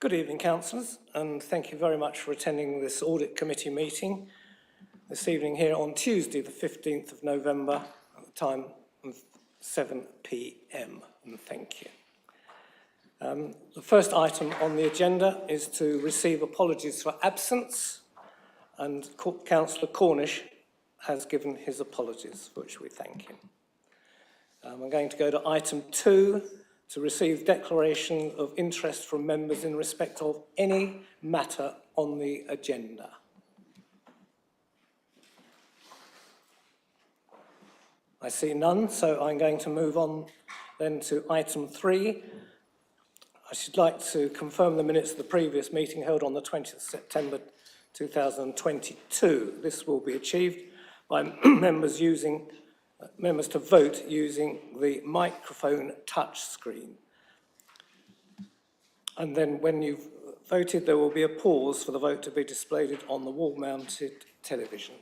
Good evening, councillors, and thank you very much for attending this Audit Committee meeting this evening here on Tuesday, the 15th of November, at the time of 7 p.m. And thank you. The first item on the agenda is to receive apologies for absence, and Councillor Cornish has given his apologies, for which we thank him. We're going to go to item 2, to receive declaration of interest from members in respect of any matter on the agenda. I see none, so I'm going to move on then to item 3. I should like to confirm the minutes of the previous meeting held on the 20th of September 2022. This will be achieved by members to vote using the microphone touch screen. And then when you've voted, there will be a pause for the vote to be displayed on the wall-mounted television.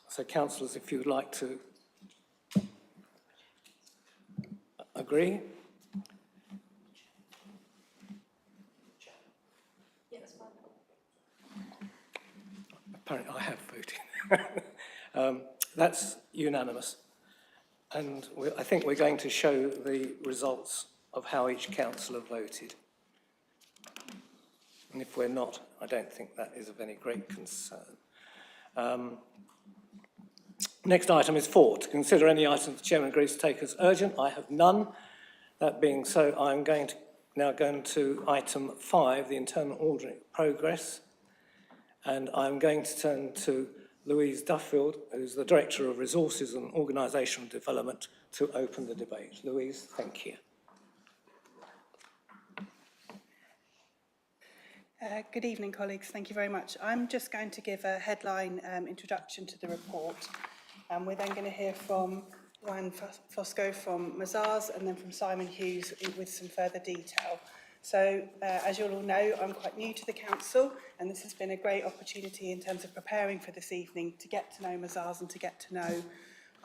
So, councillors, if you would like to agree. Apparently I have voted. That's unanimous. And I think we're going to show the results of how each councillor voted. And if we're not, I don't think that is of any great concern. Next item is 4, to consider any items the Chairman agrees to take as urgent. I have none. That being so, I'm going to now go to item 5, the internal audit progress. And I'm going to turn to Louise Duffield, who's the Director of Resources and Organisational Development, to open the debate. Louise, thank you. Good evening, colleagues. Thank you very much. I'm just going to give a headline introduction to the report. We're then going to hear from Juan Fosco from Mazars and then from Simon Hughes with some further detail. So, as you'll all know, I'm quite new to the council, and this has been a great opportunity in terms of preparing for this evening to get to know Mazars and to get to know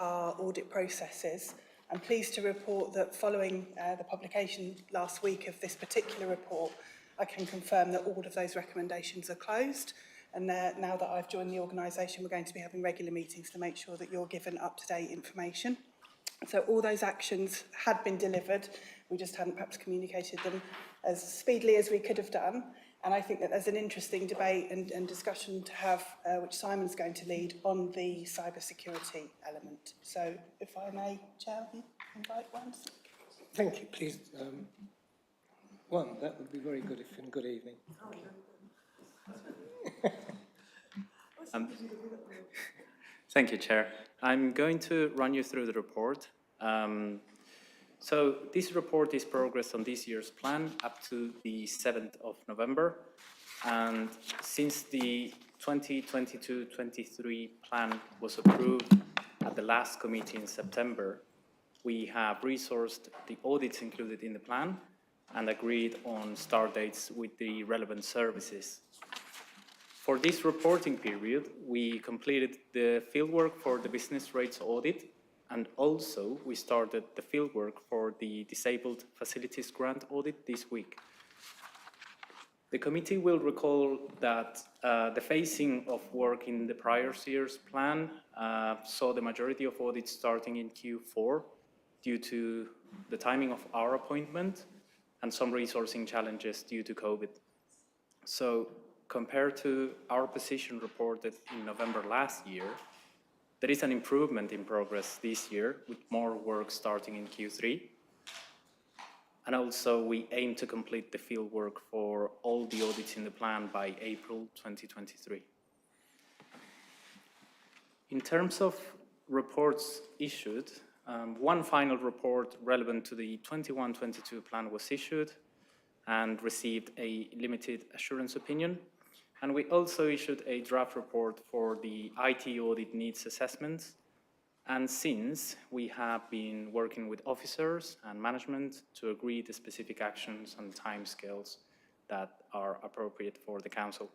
our audit processes. I'm pleased to report that following the publication last week of this particular report, I can confirm that all of those recommendations are closed, and now that I've joined the organisation, we're going to be having regular meetings to make sure that you're given up-to-date information. So all those actions had been delivered, we just hadn't perhaps communicated them as speedily as we could have done. And I think that there's an interesting debate and discussion to have, which Simon's going to lead, on the cybersecurity element. So if I may, Chair, invite Juan. Thank you. Please, Juan, that would be very good if in good evening. Thank you, Chair. I'm going to run you through the report. So this report is progress on this year's plan up to the 7th of November. And since the 2022-23 plan was approved at the last committee in September, we have resourced the audits included in the plan and agreed on start dates with the relevant services. For this reporting period, we completed the fieldwork for the business rates audit, and also we started the fieldwork for the disabled facilities grant audit this week. The committee will recall that the phasing of work in the prior year's plan saw the majority of audits starting in Q4 due to the timing of our appointment and some resourcing challenges due to COVID. So, compared to our position reported in November last year, there is an improvement in progress this year with more work starting in Q3. And also we aim to complete the field work for all the audits in the plan by April 2023. In terms of reports issued, one final report relevant to the 21-22 plan was issued and received a limited assurance opinion. And we also issued a draft report for the IT audit needs assessments. And since we have been working with officers and management to agree the specific actions and timescales that are appropriate for the council.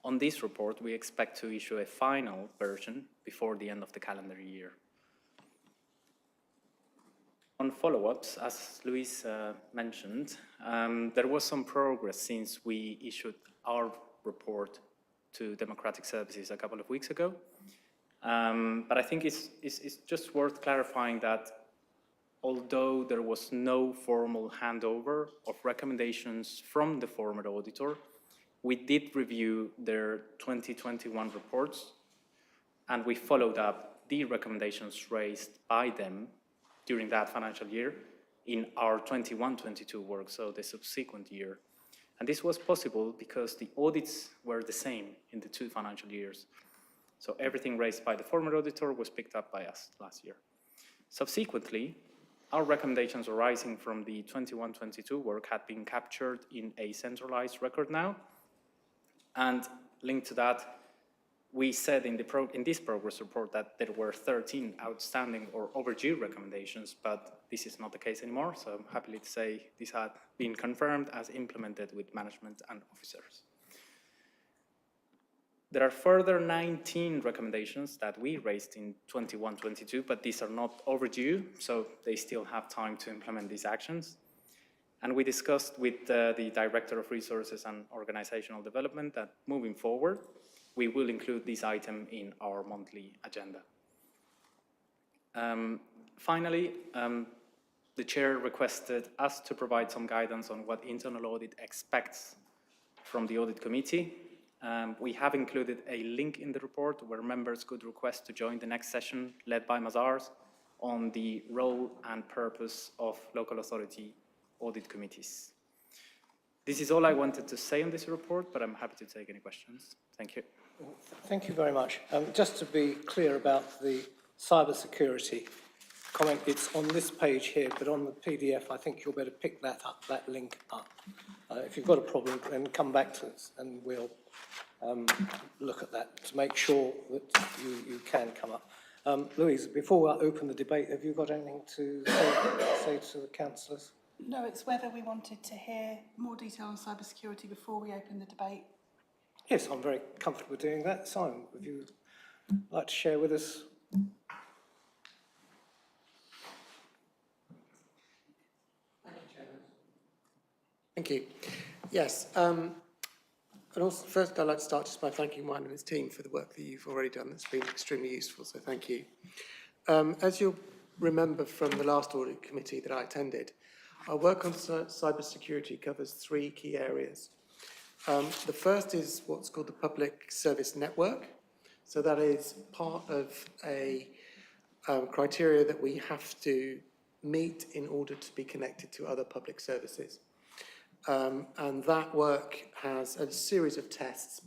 On this report, we expect to issue a final version before the end of the calendar year. On follow-ups, as Luis mentioned, there was some progress since we issued our report to Democratic Services a couple of weeks ago. But I think it's just worth clarifying that although there was no formal handover of recommendations from the former auditor, we did review their 2021 reports, and we followed up the recommendations raised by them during that financial year in our 21-22 work, so the subsequent year. And this was possible because the audits were the same in the two financial years. So everything raised by the former auditor was picked up by us last year. Subsequently, our recommendations arising from the 21-22 work had been captured in a centralized record now. And linked to that, we said in this progress report that there were 13 outstanding or overdue recommendations, but this is not the case anymore. So I'm happy to say these had been confirmed as implemented with management and officers. There are further 19 recommendations that we raised in 21-22, but these are not overdue, so they still have time to implement these actions. And we discussed with the Director of Resources and Organizational Development that moving forward, we will include this item in our monthly agenda. Finally, the Chair requested us to provide some guidance on what internal audit expects from the Audit Committee. We have included a link in the report where members could request to join the next session led by Mazars on the role and purpose of local authority audit committees. This is all I wanted to say on this report, but I'm happy to take any questions. Thank you. Thank you very much. Just to be clear about the cybersecurity comment, it's on this page here, but on the PDF, I think you'll better pick that up, that link up. If you've got a problem, then come back to us and we'll look at that to make sure that you can come up. Louise, before I open the debate, have you got anything to say to the councillors? No, it's whether we wanted to hear more detail on cybersecurity before we open the debate. Yes, I'm very comfortable doing that. Simon, would you like to share with us? Thank you. Yes, and also first I'd like to start just by thanking Ryan and his team for the work that you've already done. That's been extremely useful, so thank you. As you'll remember from the last audit committee that I attended, our work on cybersecurity covers three key areas. The first is what's called the Public Service Network. So that is part of a criteria that we have to meet in order to be connected to other public services. And that work has a series of tests.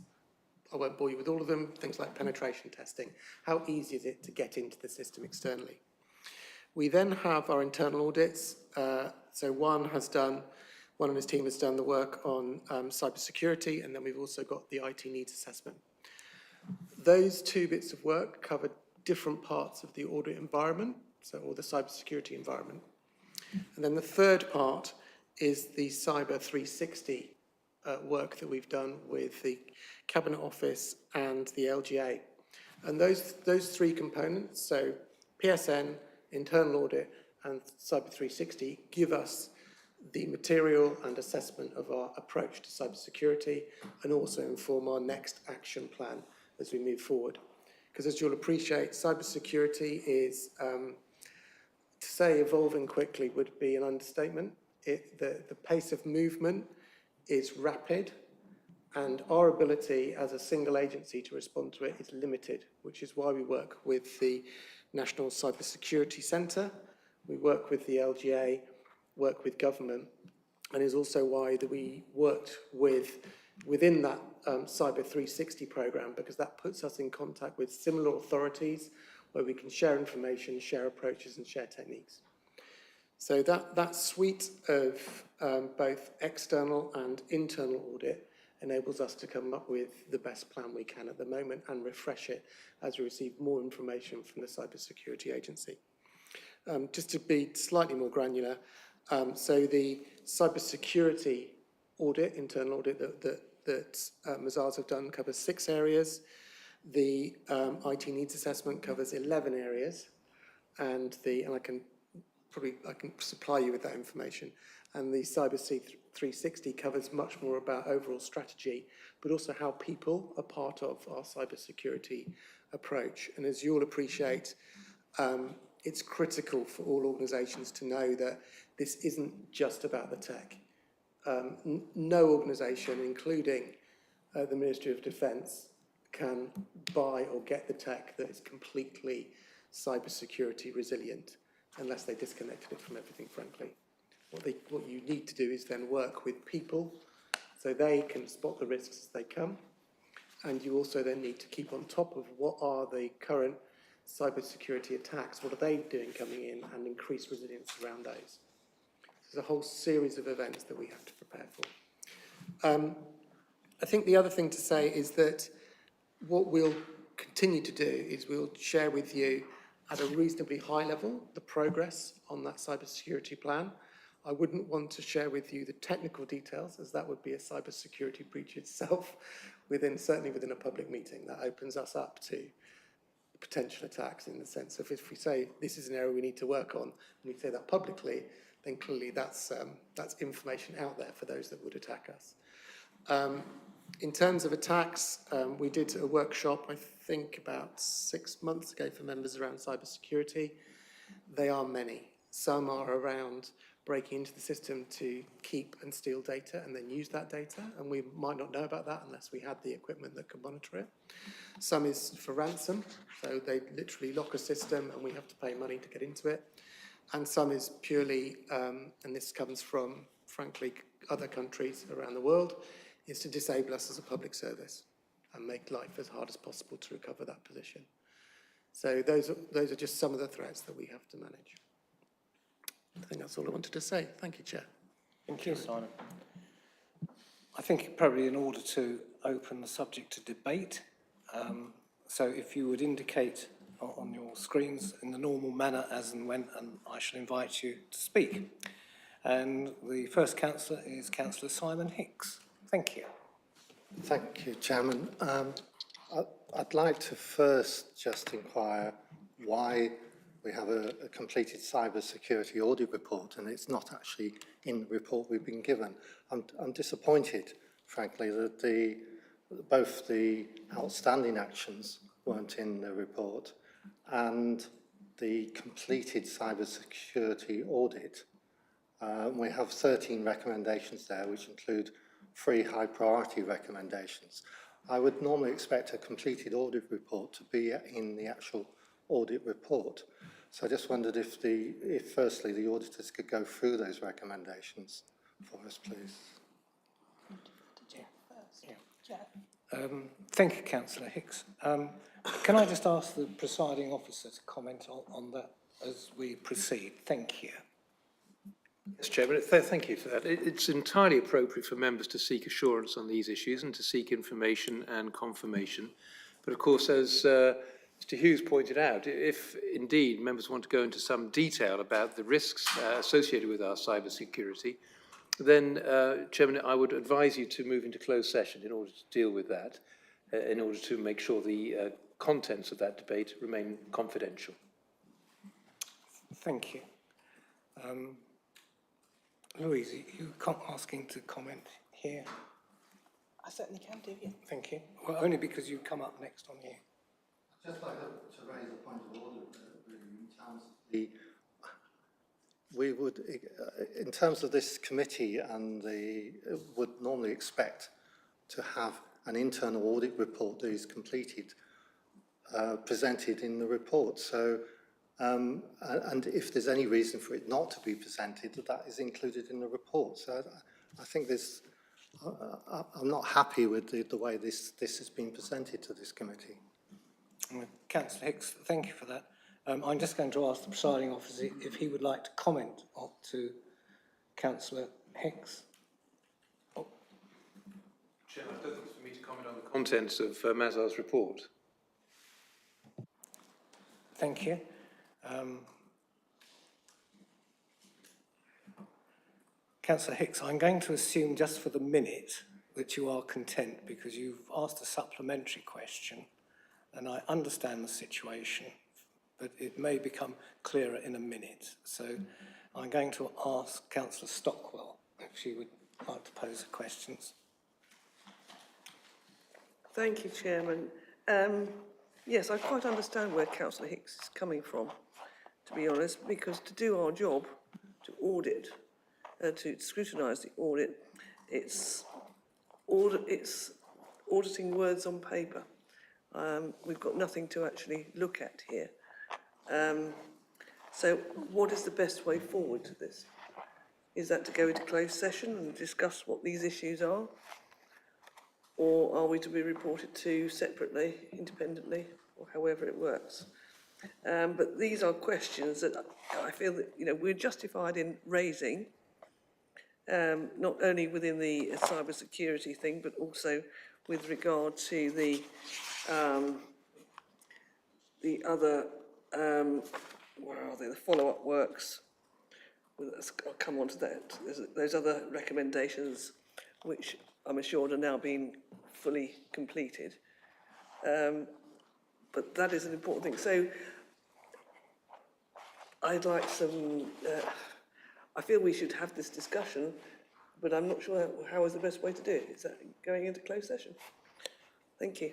I won't bore you with all of them, things like penetration testing. How easy is it to get into the system externally? We then have our internal audits. So Juan and his team has done the work on cybersecurity, and then we've also got the IT needs assessment. Those two bits of work cover different parts of the audit environment, or the cybersecurity environment. And then the third part is the Cyber 360 work that we've done with the Cabinet Office and the LGA. And those three components, so PSN, internal audit, and Cyber 360, give us the material and assessment of our approach to cybersecurity and also inform our next action plan as we move forward. Because as you'll appreciate, cybersecurity is, to say evolving quickly would be an understatement. The pace of movement is rapid, and our ability as a single agency to respond to it is limited, which is why we work with the National Cybersecurity Centre, we work with the LGA, work with government, and is also why that we worked within that Cyber 360 programme, because that puts us in contact with similar authorities where we can share information, share approaches and share techniques. So that suite of both external and internal audit enables us to come up with the best plan we can at the moment and refresh it as we receive more information from the Cybersecurity Agency. Just to be slightly more granular, so the cybersecurity audit, internal audit that Mazars have done covers 6 areas. The IT needs assessment covers 11 areas, and I can I can supply you with that information. And the Cyber C360 covers much more about overall strategy, but also how people are part of our cybersecurity approach. And as you'll appreciate, it's critical for all organisations to know that this isn't just about the tech. No organisation, including the Ministry of Defence, can buy or get the tech that is completely cybersecurity resilient unless they disconnected it from everything, frankly. What you need to do is then work with people so they can spot the risks as they come, and you also then need to keep on top of what are the current cybersecurity attacks, what are they doing coming in, and increase resilience around those. There's a whole series of events that we have to prepare for. I think the other thing to say is that what we'll continue to do is we'll share with you at a reasonably high level the progress on that cybersecurity plan. I wouldn't want to share with you the technical details, as that would be a cybersecurity breach itself, certainly within a public meeting. That opens us up to potential attacks, in the sense of if we say this is an area we need to work on, and we say that publicly, then clearly that's information out there for those that would attack us. In terms of attacks, we did a workshop, I think about 6 months ago, for members around cybersecurity. They are many. Some are around breaking into the system to keep and steal data and then use that data, and we might not know about that unless we had the equipment that could monitor it. Some is for ransom, so they literally lock a system and we have to pay money to get into it. And some is purely, and this comes from, frankly, other countries around the world, is to disable us as a public service and make life as hard as possible to recover that position. So those are just some of the threats that we have to manage. I think that's all I wanted to say. Thank you, Chair. Thank you, Simon. I think probably in order to open the subject to debate, so if you would indicate on your screens in the normal manner as and when, and I shall invite you to speak. And the first councillor is Councillor Simon Hicks. Thank you. Thank you, Chairman. I'd like to first just inquire why we have a completed cybersecurity audit report and it's not actually in the report we've been given. I'm disappointed, frankly, that both the outstanding actions weren't in the report and the completed cybersecurity audit. We have 13 recommendations there, which include 3 high priority recommendations. I would normally expect a completed audit report to be in the actual audit report. So I just wondered if firstly the auditors could go through those recommendations for us, please. Thank you, Councillor Hicks. Can I just ask the presiding officer to comment on that as we proceed? Thank you. Yes, Chairman, thank you for that. It's entirely appropriate for members to seek assurance on these issues and to seek information and confirmation. But of course, as Mr. Hughes pointed out, if indeed members want to go into some detail about the risks associated with our cybersecurity, then, Chairman, I would advise you to move into closed session in order to deal with that, in order to make sure the contents of that debate remain confidential. Thank you. Louise, you asking to comment here? I certainly can do, yeah. Thank you. Well, only because you come up next on here. I'd just like to raise a point of order, really, in terms of we would, in terms of this committee, and would normally expect to have an internal audit report that is completed, presented in the report. So, and if there's any reason for it not to be presented, that is included in the report. So I think I'm not happy with the way this has been presented to this committee. Councillor Hicks, thank you for that. I'm just going to ask the presiding officer if he would like to comment to Councillor Hicks. Chairman, I don't think it's for me to comment on the contents of Mazar's report. Thank you. Councillor Hicks, I'm going to assume just for the minute that you are content because you've asked a supplementary question and I understand the situation but it may become clearer in a minute. So I'm going to ask Councillor Stockwell if she would like to pose her questions. Thank you, Chairman. Yes, I quite understand where Councillor Hicks is coming from, to be honest, because to do our job, to audit, to scrutinise the audit, it's auditing words on paper. We've got nothing to actually look at here. So what is the best way forward to this? Is that to go into closed session and discuss what these issues are? Or are we to be reported to separately, independently, or however it works? But these are questions that I feel that, you know, we're justified in raising, not only within the cybersecurity thing, but also with regard to the other, where are they, the follow-up works. I'll come on to that. There's those other recommendations which I'm assured are now being fully completed. But that is an important thing. So I'd like some, I feel we should have this discussion, but I'm not sure how is the best way to do it. Is that going into closed session? Thank you.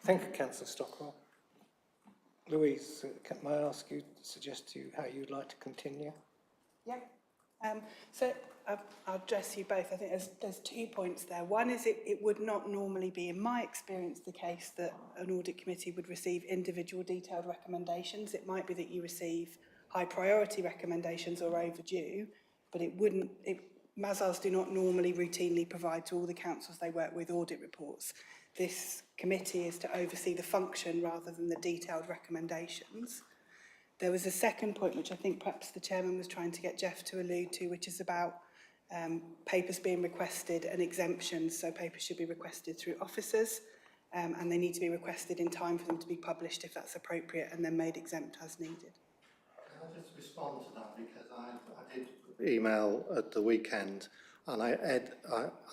Thank you, Councillor Stockwell. Louise, may I ask you, suggest to you how you'd like to continue? Yeah. So I'll address you both. I think there's 2 points there. One is it would not normally be, in my experience, the case that an audit committee would receive individual detailed recommendations. It might be that you receive high priority recommendations or overdue, but it wouldn't, Mazars do not normally routinely provide to all the councils they work with audit reports. This committee is to oversee the function rather than the detailed recommendations. There was a second point, which I think perhaps the chairman was trying to get Jeff to allude to, which is about papers being requested and exemptions. So papers should be requested through officers and they need to be requested in time for them to be published if that's appropriate and then made exempt as needed. Can I just respond to that, because I did email at the weekend and I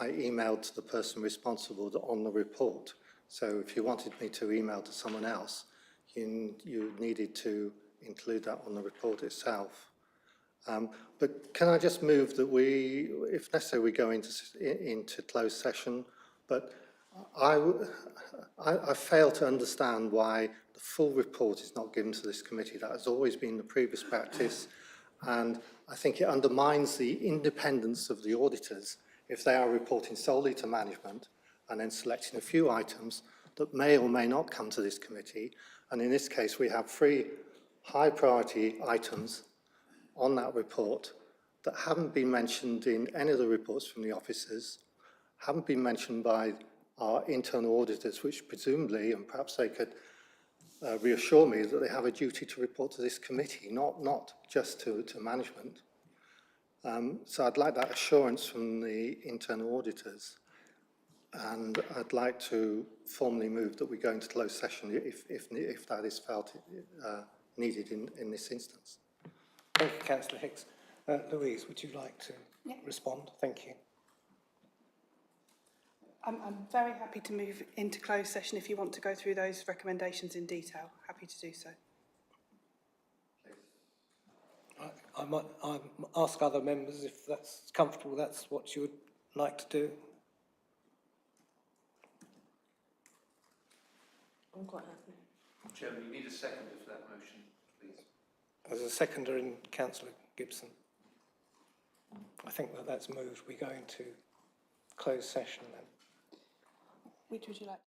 emailed to the person responsible on the report. So if you wanted me to email to someone else, you needed to include that on the report itself. But can I just move that we, if necessary, we go into closed session, but I fail to understand why the full report is not given to this committee. That has always been the previous practice, and I think it undermines the independence of the auditors if they are reporting solely to management and then selecting a few items that may or may not come to this committee. And in this case, we have 3 high priority items on that report that haven't been mentioned in any of the reports from the officers, haven't been mentioned by our internal auditors, which presumably, and perhaps they could reassure me, that they have a duty to report to this committee, not just to management. So I'd like that assurance from the internal auditors. And I'd like to formally move that we go into closed session if that is felt needed in this instance. Thank you, Councillor Hicks. Louise, would you like to respond? Thank you. I'm very happy to move into closed session if you want to go through those recommendations in detail. Happy to do so. I might ask other members if that's comfortable, that's what you would like to do. I'm quite happy. Chairman, you need a seconder for that motion, please. There's a seconder in Councillor Gibson. I think that's moved. We go into closed session then. Which would you like?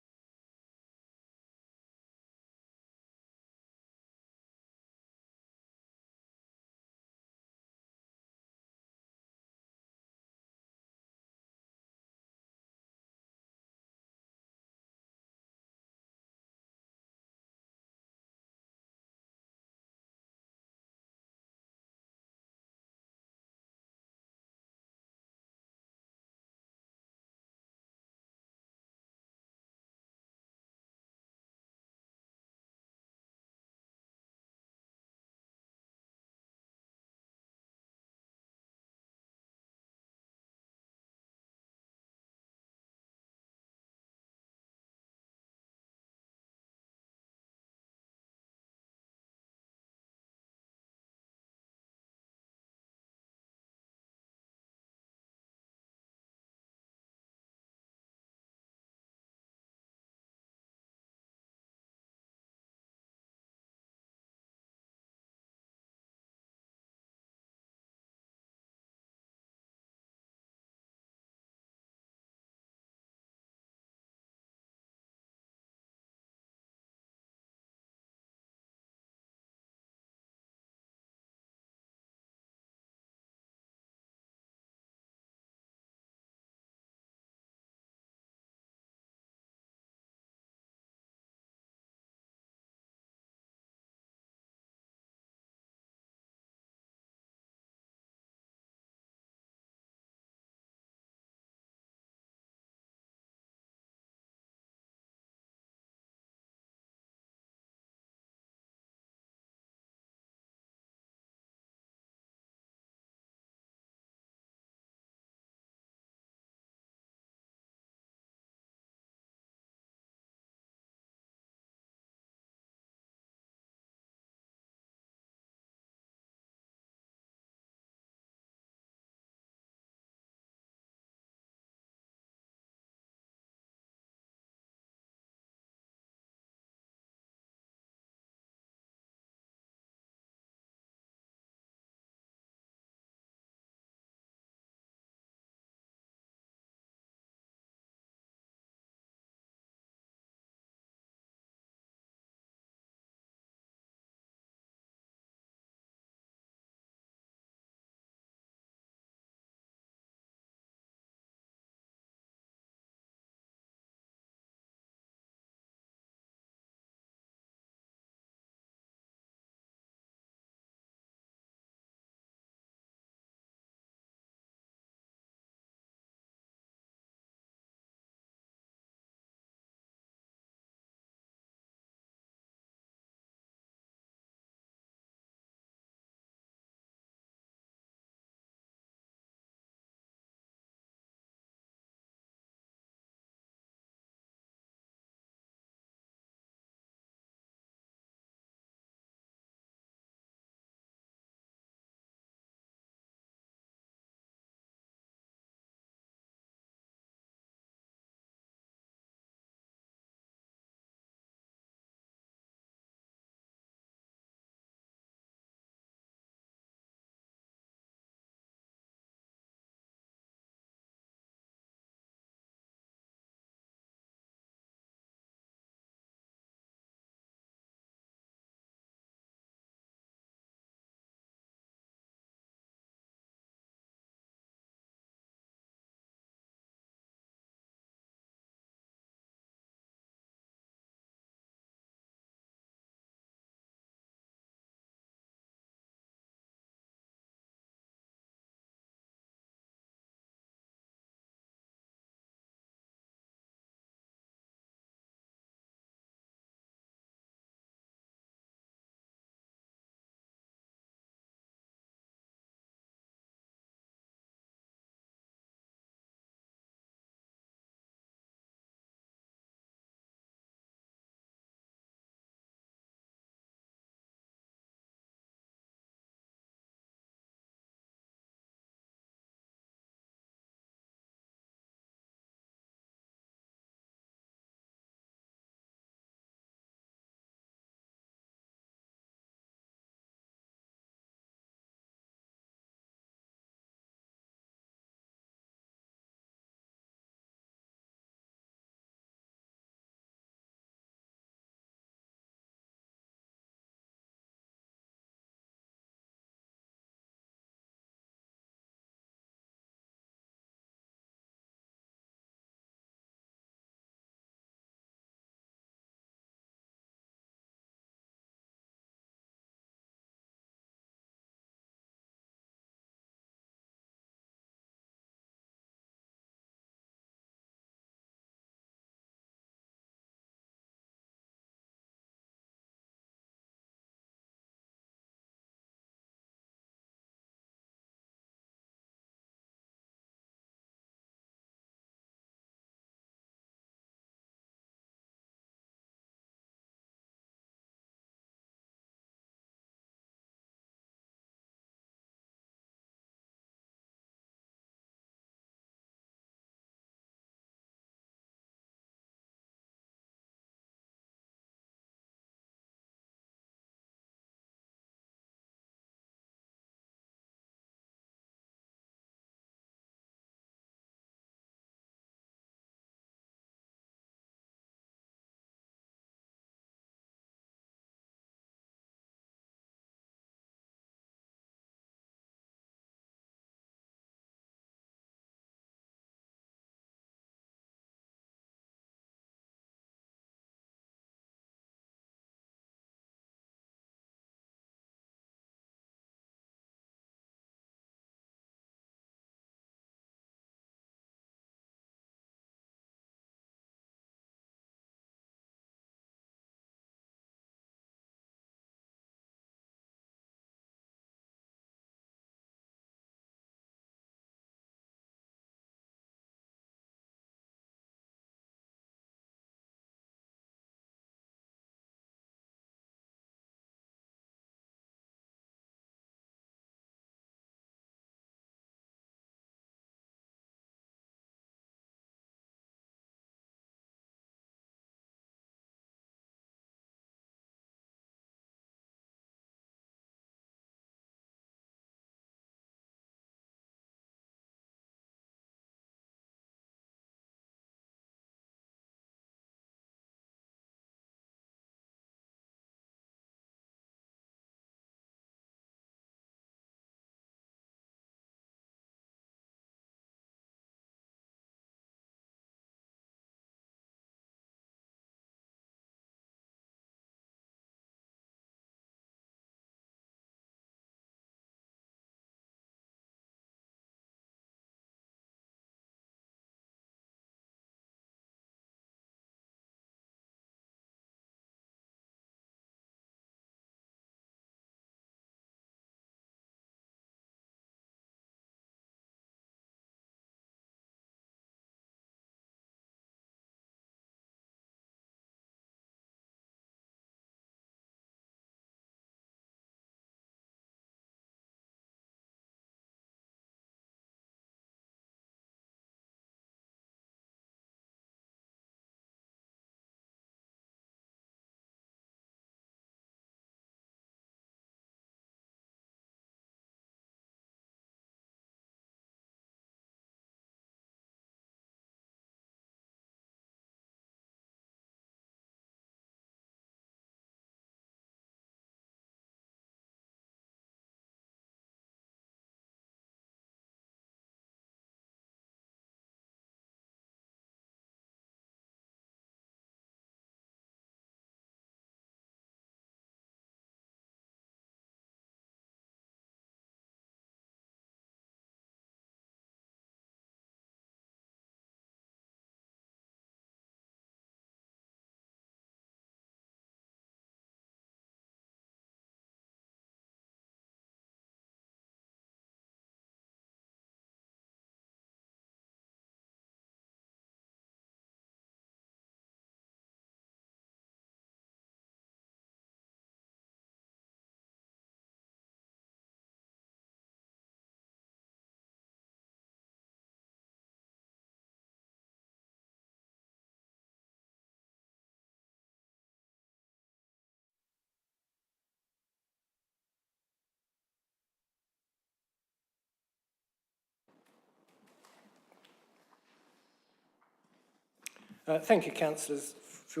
Thank you, councillors, for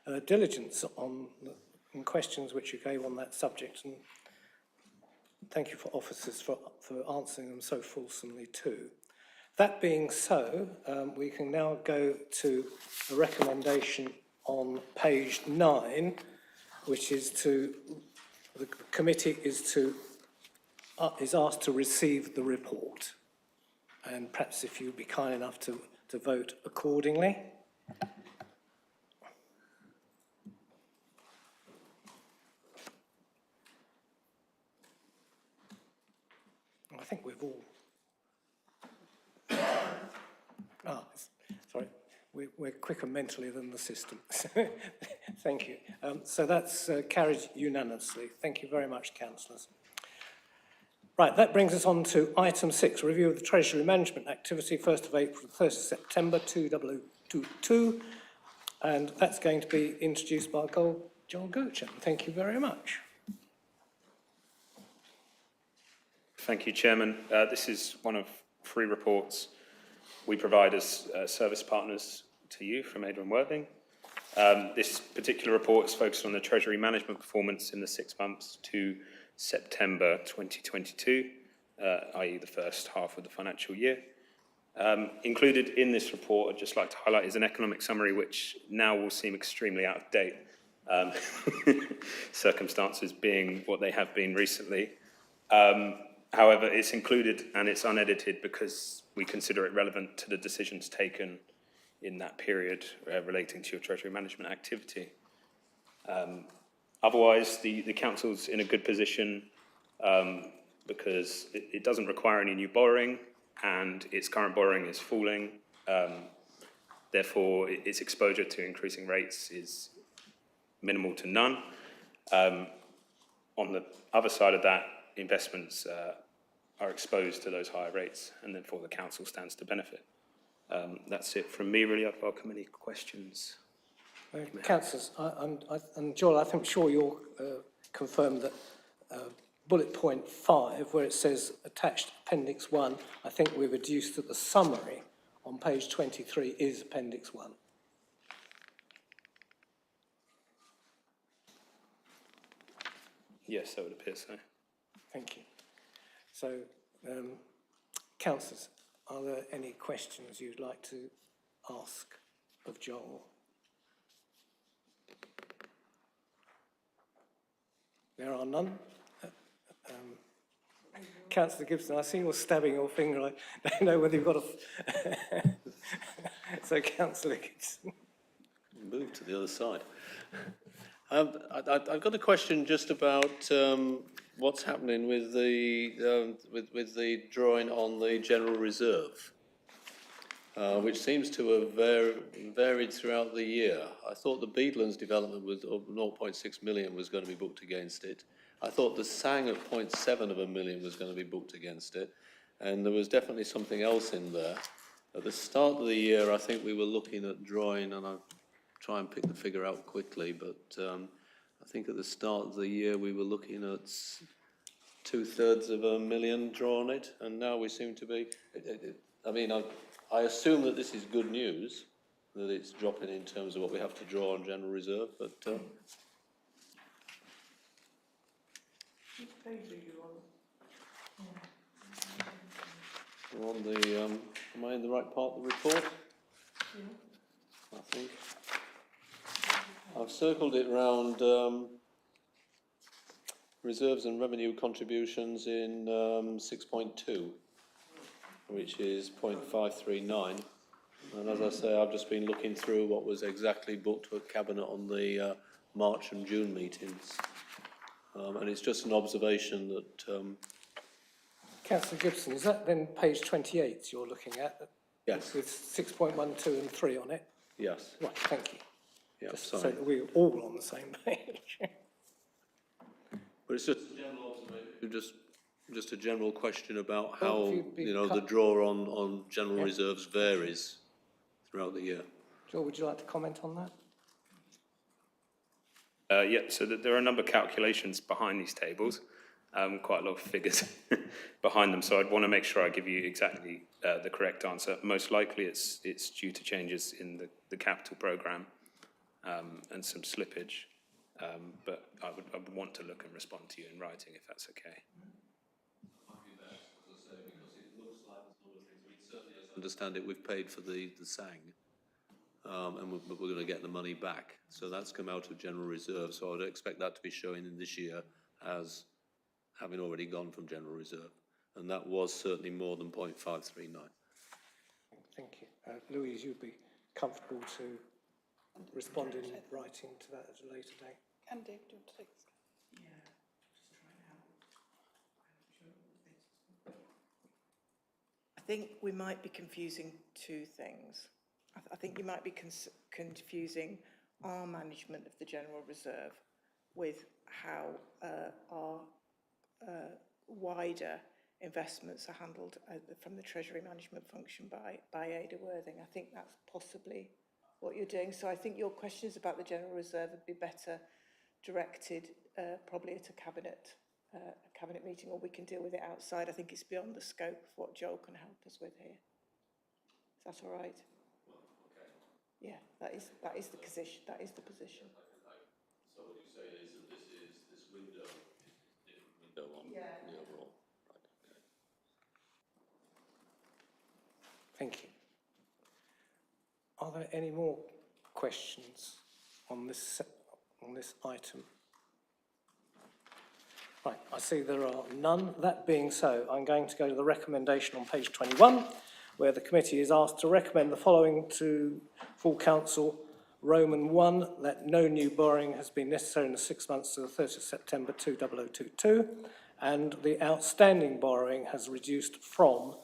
your diligence on the questions which you gave on that subject, and thank you for officers for answering them so fulsomely too. That being so, we can now go to a recommendation on page 9, which is the committee is asked to receive the report. And perhaps if you'd be kind enough to vote accordingly. I think we've all... sorry, we're quicker mentally than the system. Thank you. So that's carried unanimously. Thank you very much, councillors. Right, that brings us on to item 6, review of the Treasury Management Activity, 1st of April to 1st of September 2022. And that's going to be introduced by Joel Goetchen. Thank you very much. Thank you, Chairman. This is one of 3 reports we provide as service partners to you from Ada and Worthing. This particular report is focused on the Treasury management performance in the 6 months to September 2022, i.e. the first half of the financial year. Included in this report, I'd just like to highlight, is an economic summary which now will seem extremely out of date, circumstances being what they have been recently. However, it's included and it's unedited because we consider it relevant to the decisions taken in that period relating to your Treasury management activity. Otherwise, the Council's in a good position because it doesn't require any new borrowing and its current borrowing is falling. Therefore, its exposure to increasing rates is minimal to none. On the other side of that, investments are exposed to those higher rates and therefore the Council stands to benefit. That's it from me, really. I'd welcome any questions. Councillors, and Joel, I'm sure you'll confirm that bullet point 5, where it says attached appendix 1, I think we've reduced that the summary on page 23 is appendix 1. Yes, that would appear so. Thank you. So, councillors, are there any questions you'd like to ask of Joel? There are none. Councillor Gibson, I see you're stabbing your finger. I don't know whether you've got a... So, Councillor Gibson. Move to the other side. I've got a question just about what's happening with the drawing on the general reserve, which seems to have varied throughout the year. I thought the Beadlands development with 0.6 million was going to be booked against it. I thought the Sang at 0.7 million was going to be booked against it, and there was definitely something else in there. At the start of the year, I think we were looking at drawing, and I'll try and pick the figure out quickly, but I think at the start of the year we were looking at 2/3 million drawn on it, and now we seem to be, I assume that this is good news, that it's dropping in terms of what we have to draw on general reserve, but... Which page are you on? We're on the, am I in the right part of the report? Yeah. I think. I've circled it round reserves and revenue contributions in 6.2, which is 0.539. And as I say, I've just been looking through what was exactly booked to a cabinet on the March and June meetings. And it's just an observation that... Councillor Gibson, is that then page 28 you're looking at? Yes. With 6.1, 2 and 3 on it? Yes. Right, thank you. Yeah, Just sorry. so that we're all on the same page. But it's just a general observation, just a general question about how, if you'd be the draw on general reserves varies throughout the year. Joel, would you like to comment on that? Yeah, so there are a number of calculations behind these tables. quite a lot of figures behind them. So I'd want to make sure I give you exactly the correct answer. Most likely it's due to changes in the capital programme and some slippage. But I would want to look and respond to you in writing if that's okay. Understand it, we've paid for the SAG, and we're going to get the money back. So that's come out of general reserve. So I'd expect that to be showing in this year as having already gone from general reserve. And that was certainly more than 0.539. Thank you. Louise, you'd be comfortable to respond in writing to that at a later date? Can do. Do you want to take this? I think we might be confusing two things. I think you might be confusing our management of the General Reserve with how our wider investments are handled from the Treasury Management function by Ada Worthing. I think that's possibly what you're doing. So I think your questions about the General Reserve would be better directed probably at a cabinet meeting, or we can deal with it outside. I think it's beyond the scope of what Joel can help us with here. Is that all right? Well, okay. Yeah, that is the position. That is the position. So what you say is that this window is a different window on the overall. Right, okay. Thank you. Are there any more questions on this item? Right, I see there are none. That being so, I'm going to go to the recommendation on page 21, where the committee is asked to recommend the following to full council. Roman 1, that no new borrowing has been necessary in the 6 months to the 30th of September 2022, and the outstanding borrowing has reduced from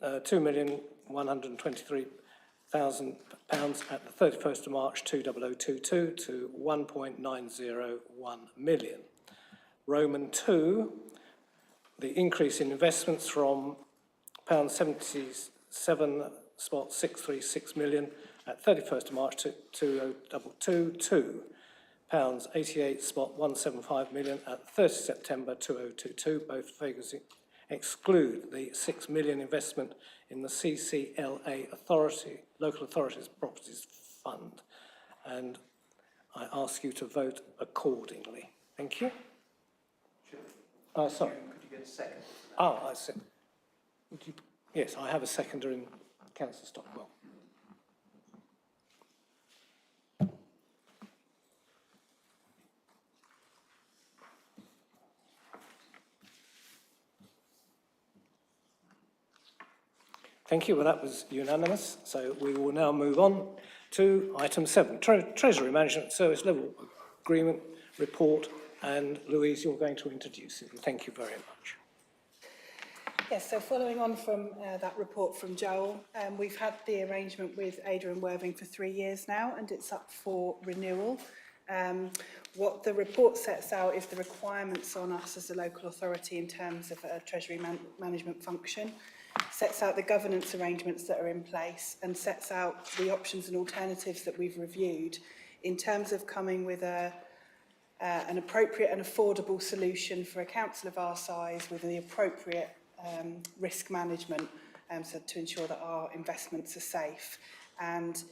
£2,123,000 at the 31st of March 2022 to 1.901 million. Roman 2, the increase in investments from £77.636 million at 31st of March 2022 to £88.175 million at 30 September 2022. Both figures exclude the £6 million investment in the CCLA Local Authorities Properties Fund. And I ask you to vote accordingly. Thank you. Sorry. Could you get a second? Oh, I see. Yes, I have a seconder in Councillor Stockwell. Thank you. Well, that was unanimous. So we will now move on to item 7, Treasury Management Service Level Agreement Report. And Louise, you're going to introduce it. Thank you very much. Yes, so following on from that report from Joel, we've had the arrangement with Ada and Worthing for 3 years now, and it's up for renewal. What the report sets out is the requirements on us as a local authority in terms of a Treasury management function, sets out the governance arrangements that are in place, and sets out the options and alternatives that we've reviewed in terms of coming with an appropriate and affordable solution for a council of our size with the appropriate risk management so to ensure that our investments are safe. And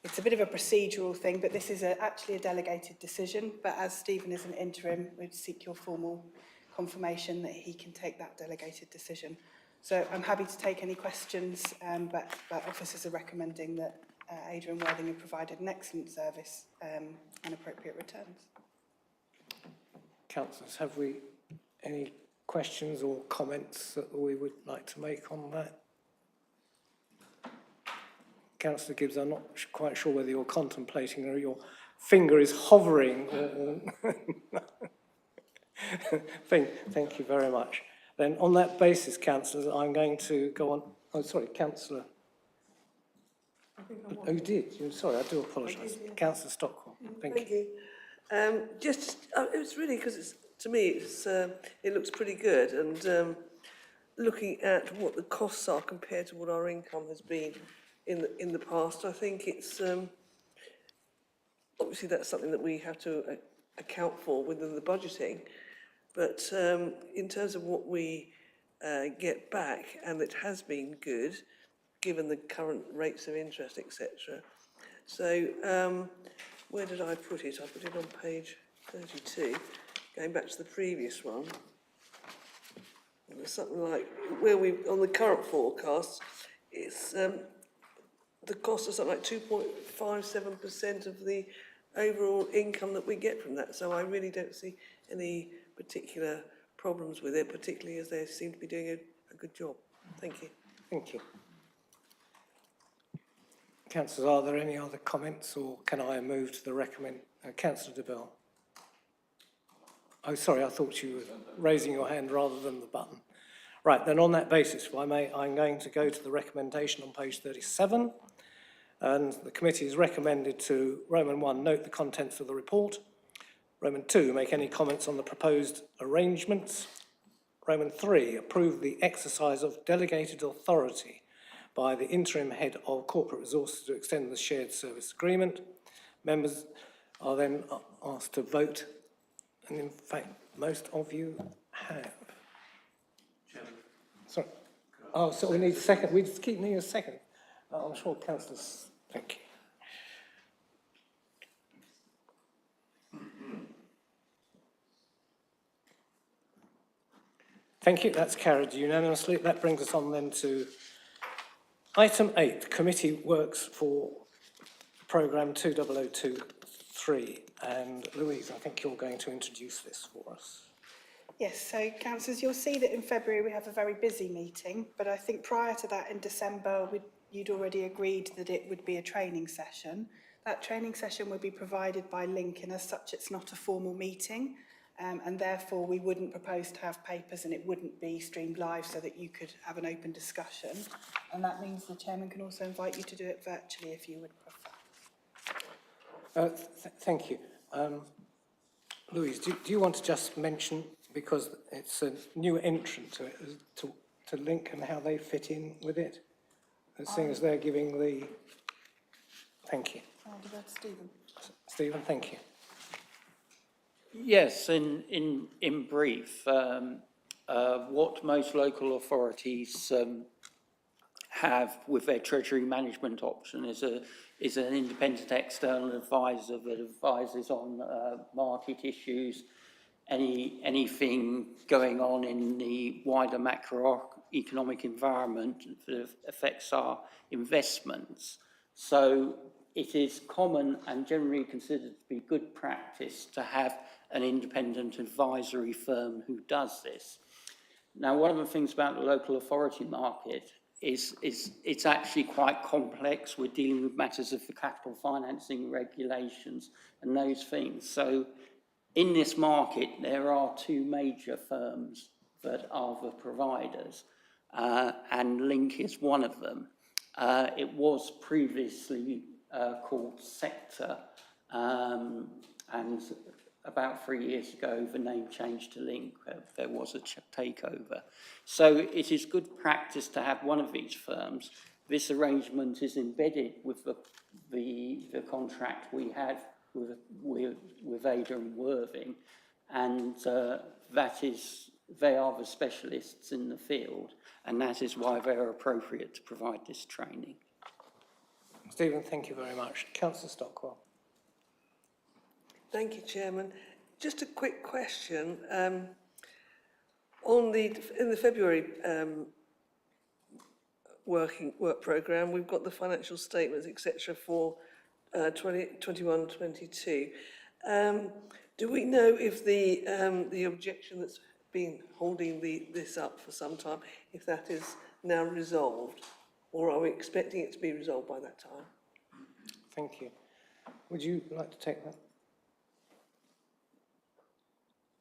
it's a bit of a procedural thing, but this is actually a delegated decision. But as Stephen is an interim, we'd seek your formal confirmation that he can take that delegated decision. So I'm happy to take any questions, but officers are recommending that Ada and Worthing have provided an excellent service and appropriate returns. Councillors, have we any questions or comments that we would like to make on that? Councillor Gibbs, I'm not quite sure whether you're contemplating or your finger is hovering. Thank you very much. Then on that basis, councillors, I'm going to go on. Oh, sorry, Councillor. Oh, you did? Sorry, I do apologise. Yeah. Councillor Stockwell. Thank you. It's really because to me it looks pretty good, and looking at what the costs are compared to what our income has been in the past, I think it's obviously that's something that we have to account for within the budgeting. But in terms of what we get back, and it has been good, given the current rates of interest, etc. So where did I put it? I put it on page 32, going back to the previous one. And there's something like, where we, on the current forecast, it's the cost of something like 2.57% of the overall income that we get from that. So I really don't see any particular problems with it, particularly as they seem to be doing a good job. Thank you. Thank you. Councillors, are there any other comments, or can I move to the recommend? Councillor de Bell. Oh, sorry, I thought you were raising your hand rather than the button. Right, then on that basis, if I may, I'm going to go to the recommendation on page 37. And the committee has recommended to Roman 1, note the contents of the report. Roman 2, make any comments on the proposed arrangements. Roman 3, approve the exercise of delegated authority by the interim head of corporate resources to extend the shared service agreement. Members are then asked to vote, and in fact, most of you have. Chairman. Sorry. Oh, so we need a second. We just keep needing a second. I'm sure councillors, thank you. Thank you, that's carried unanimously. That brings us on then to item 8, committee works for programme 20023. And Louise, I think you're going to introduce this for us. Yes, so councillors, you'll see that in February we have a very busy meeting, but I think prior to that in December you'd already agreed that it would be a training session. That training session would be provided by link, and as such it's not a formal meeting, and therefore we wouldn't propose to have papers, and it wouldn't be streamed live so that you could have an open discussion. And that means the chairman can also invite you to do it virtually if you would prefer. Thank you. Louise, do you want to just mention, because it's a new entrant to it, to link and how they fit in with it? Seeing as they're giving the... Thank you. I'll give that to Stephen. Stephen, thank you. Yes, in brief, what most local authorities have with their treasury management option is an independent external advisor that advises on market issues, anything going on in the wider macroeconomic environment that affects our investments. So it is common and generally considered to be good practice to have an independent advisory firm who does this. Now, one of the things about the local authority market is it's actually quite complex. We're dealing with matters of the capital financing regulations and those things. So in this market, there are two major firms that are the providers, and Link is one of them. It was previously called Sector, and about 3 years ago, the name changed to Link. There was a takeover. So it is good practice to have one of these firms. This arrangement is embedded with the contract we had with Ada and Worthing, and they are the specialists in the field, and that is why they are appropriate to provide this training. Stephen, thank you very much. Councillor Stockwell. Thank you, Chairman. Just a quick question. In the February work programme, we've got the financial statements, etc., for 2021-22. Do we know if the objection that's been holding this up for some time, if that is now resolved, or are we expecting it to be resolved by that time? Thank you. Would you like to take that?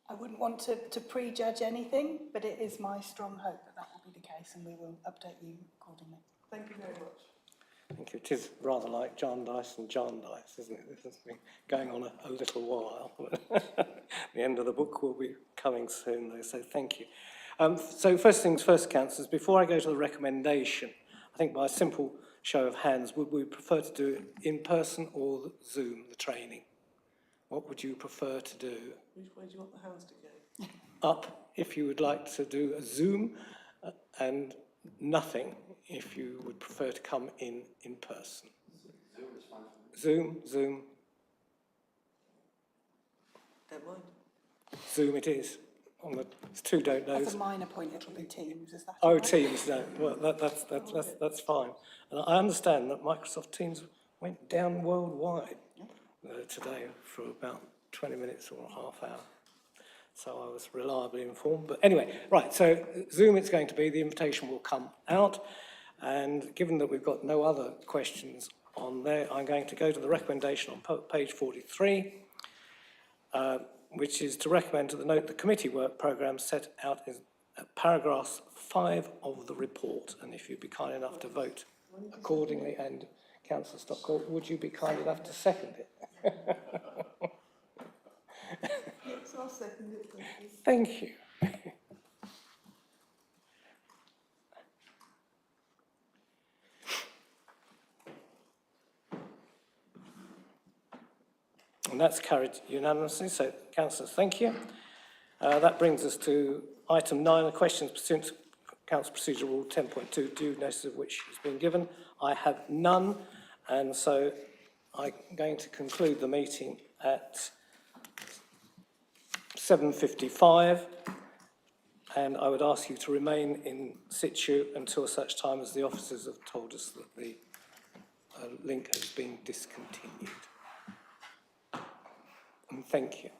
I wouldn't want to prejudge anything, but it is my strong hope that that will be the case, and we will update you accordingly. Thank you very much. Thank you. It is rather like Jarndyce and Jarndyce, isn't it? This has been going on a little while. The end of the book will be coming soon, though, so thank you. So first things first, councillors, before I go to the recommendation, I think by a simple show of hands, would we prefer to do it in person or Zoom, the training? What would you prefer to do? Which way do you want the hands to go? up if you would like to do a Zoom, and nothing if you would prefer to come in person. Zoom, Don't mind. Zoom it is. It's two don't knows. As a minor point, it'll be Teams, is that Oh, all right? Teams, no, well, that's fine. And I understand that Microsoft Teams went down worldwide today for about 20 minutes or a half hour. So I was reliably informed. But anyway, right, so Zoom it's going to be, the invitation will come out. And given that we've got no other questions on there, I'm going to go to the recommendation on page 43, which is to recommend to the note the committee work programme set out in paragraph 5 of the report. And if you'd be kind enough to vote accordingly, and Councillor Stockwell, would you be kind enough to second it? Yes, I'll second it. Thank you. And that's carried unanimously, so councillors, thank you. That brings us to item 9, the questions pursuant to Council Procedure Rule 10.2, due notice of which has been given. I have none, and so I'm going to conclude the meeting at 7:55, and I would ask you to remain in situ until such time as the officers have told us that the link has been discontinued. And thank you.